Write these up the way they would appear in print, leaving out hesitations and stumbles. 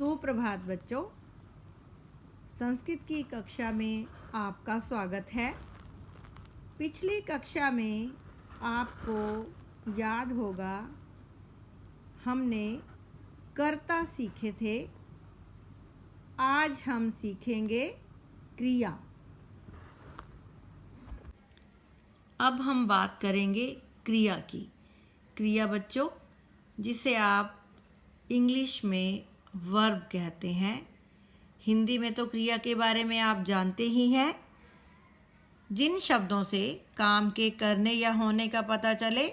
सुप्रभात बच्चों, संस्कृत की कक्षा में आपका स्वागत है। पिछली कक्षा में आपको याद होगा हमने कर्ता सीखे थे। आज हम सीखेंगे क्रिया। अब हम बात करेंगे क्रिया की। क्रिया बच्चों, जिसे आप इंग्लिश में वर्ब कहते हैं। हिंदी में तो क्रिया के बारे में आप जानते ही हैं। जिन शब्दों से काम के करने या होने का पता चले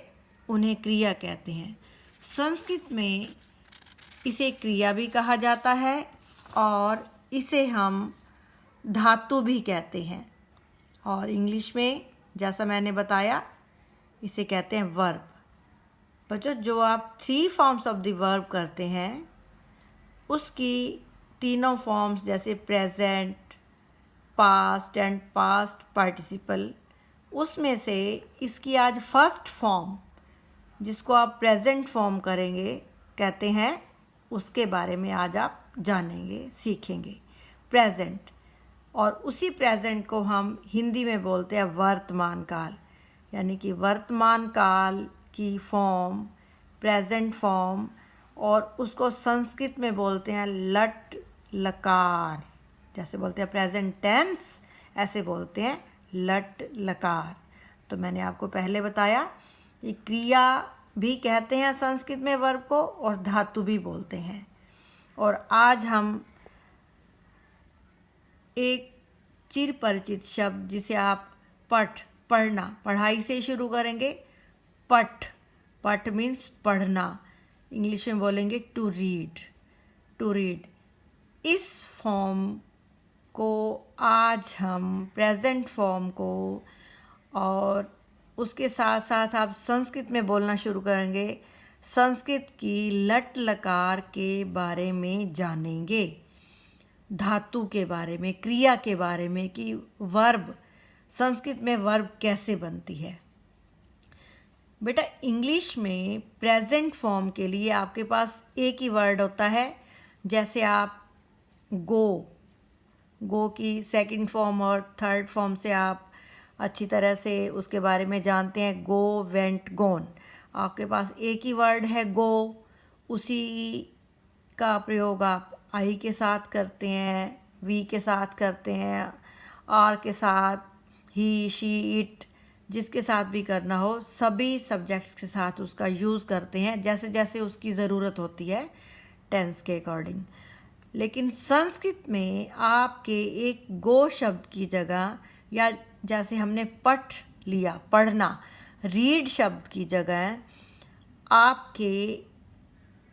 उन्हें क्रिया कहते हैं। संस्कृत में इसे क्रिया भी कहा जाता है और इसे हम धातु भी कहते हैं। और इंग्लिश में जैसा मैंने बताया इसे कहते हैं वर्ब। बच्चों, जो आप 3 फॉर्म्स ऑफ द वर्ब करते हैं उसकी तीनों फॉर्म्स जैसे present, past and past participle, उसमें से इसकी आज फर्स्ट फॉर्म जिसको आप प्रेजेंट फॉर्म करेंगे कहते हैं, उसके बारे में आज आप जानेंगे, सीखेंगे। प्रेजेंट, और उसी प्रेजेंट को हम हिंदी में बोलते हैं वर्तमान काल। यानी कि वर्तमान काल की फॉर्म प्रेजेंट फॉर्म, और उसको संस्कृत में बोलते हैं लट लकार। जैसे बोलते हैं प्रेजेंट टेंस, ऐसे बोलते हैं लट लकार। तो मैंने आपको पहले बताया कि क्रिया भी कहते हैं संस्कृत में वर्ब को, और धातु भी बोलते हैं। और आज हम एक चिर परिचित शब्द जिसे आप पढ़ना, पढ़ाई से शुरू करेंगे। पठ मीन्स पढ़ना। इंग्लिश में बोलेंगे टू रीड। इस फॉर्म को आज हम प्रेजेंट फॉर्म को, और उसके साथ साथ आप संस्कृत में बोलना शुरू करेंगे। संस्कृत की लट लकार के बारे में जानेंगे, धातु के बारे में, क्रिया के बारे में, कि वर्ब, संस्कृत में वर्ब कैसे बनती है। बेटा, इंग्लिश में प्रेजेंट फॉर्म के लिए आपके पास एक ही वर्ड होता है। जैसे आप गो की सेकंड फॉर्म और थर्ड फॉर्म से आप अच्छी तरह से उसके बारे में जानते हैं। गो, वेंट, गोन। आपके पास एक ही वर्ड है गो, उसी का प्रयोग आप आई के साथ करते हैं, वी के साथ करते हैं, आर के साथ, ही, शी, इट, जिसके साथ भी करना हो, सभी सब्जेक्ट्स के साथ उसका यूज़ करते हैं जैसे जैसे उसकी ज़रूरत होती है टेंस के अकॉर्डिंग। लेकिन संस्कृत में आपके एक गो शब्द की जगह, या जैसे हमने पठ लिया, पढ़ना, रीड शब्द की जगह आपके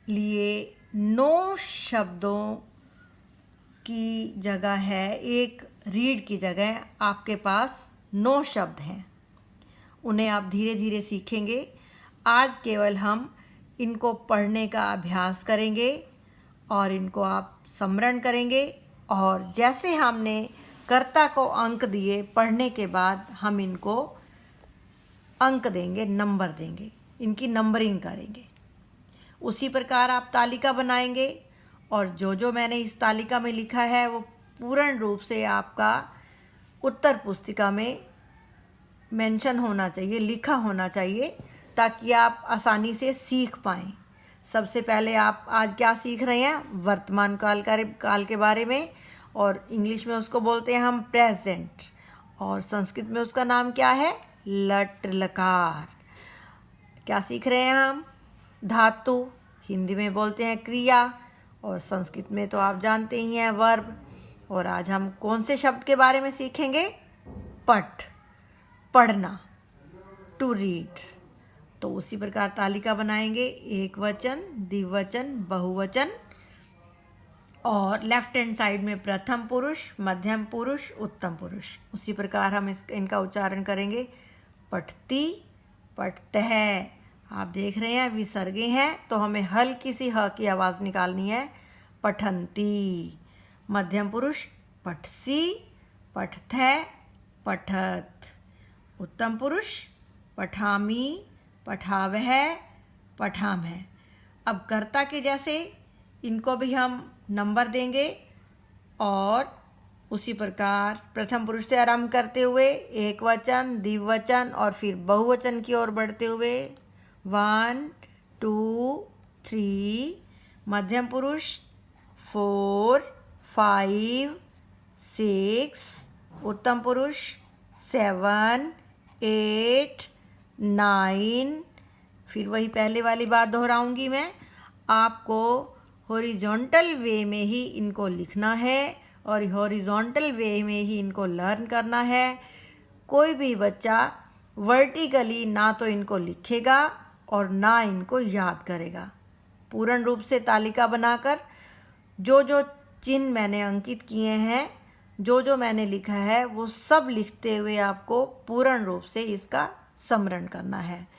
लिए 9 शब्दों की जगह है। एक रीड की जगह आपके पास 9 शब्द हैं। उन्हें आप धीरे धीरे सीखेंगे। आज केवल हम इनको पढ़ने का अभ्यास करेंगे और इनको आप स्मरण करेंगे। और जैसे हमने कर्ता को अंक दिए, पढ़ने के बाद हम इनको अंक देंगे, नंबर देंगे, इनकी नंबरिंग करेंगे। उसी प्रकार आप तालिका बनाएंगे, और जो जो मैंने इस तालिका में लिखा है वो पूर्ण रूप से आपका उत्तर पुस्तिका में मेंशन होना चाहिए, लिखा होना चाहिए, ताकि आप आसानी से सीख पाएँ। सबसे पहले आप आज क्या सीख रहे हैं? वर्तमान काल के बारे में, और इंग्लिश में उसको बोलते हैं हम प्रेजेंट, और संस्कृत में उसका नाम क्या है? लट लकार। क्या सीख रहे हैं हम? धातु। हिंदी में बोलते हैं क्रिया, और संस्कृत में तो आप जानते ही हैं वर्ब। और आज हम कौन से शब्द के बारे में सीखेंगे? पढ़ना, टू रीड। तो उसी प्रकार तालिका बनाएंगे, एक वचन, द्विवचन, बहुवचन, और लेफ्ट हैंड साइड में प्रथम पुरुष, मध्यम पुरुष, उत्तम पुरुष। उसी प्रकार हम इनका उच्चारण करेंगे। पठती, पठतः। आप देख रहे हैं विसर्गे हैं, तो हमें हल्की सी ह की आवाज़ निकालनी है। पठंती। मध्यम पुरुष पठसी, पठथः, पठत। उत्तम पुरुष पठामी, पठावह, पठामह। अब कर्ता के जैसे इनको भी हम नंबर देंगे और उसी प्रकार प्रथम पुरुष से आरंभ करते हुए एक वचन, द्विवचन और फिर बहुवचन की ओर बढ़ते हुए 1 2 3, मध्यम पुरुष 4 5 6, उत्तम पुरुष 7 8 9। फिर वही पहले वाली बात दोहराऊंगी मैं, आपको हॉरिजॉन्टल वे में ही इनको लिखना है और हॉरिजॉन्टल वे में ही इनको लर्न करना है। कोई भी बच्चा वर्टिकली ना तो इनको लिखेगा और ना इनको याद करेगा। पूर्ण रूप से तालिका बनाकर जो जो चिन्ह मैंने अंकित किए हैं, जो जो मैंने लिखा है, वो सब लिखते हुए आपको पूर्ण रूप से इसका स्मरण करना है।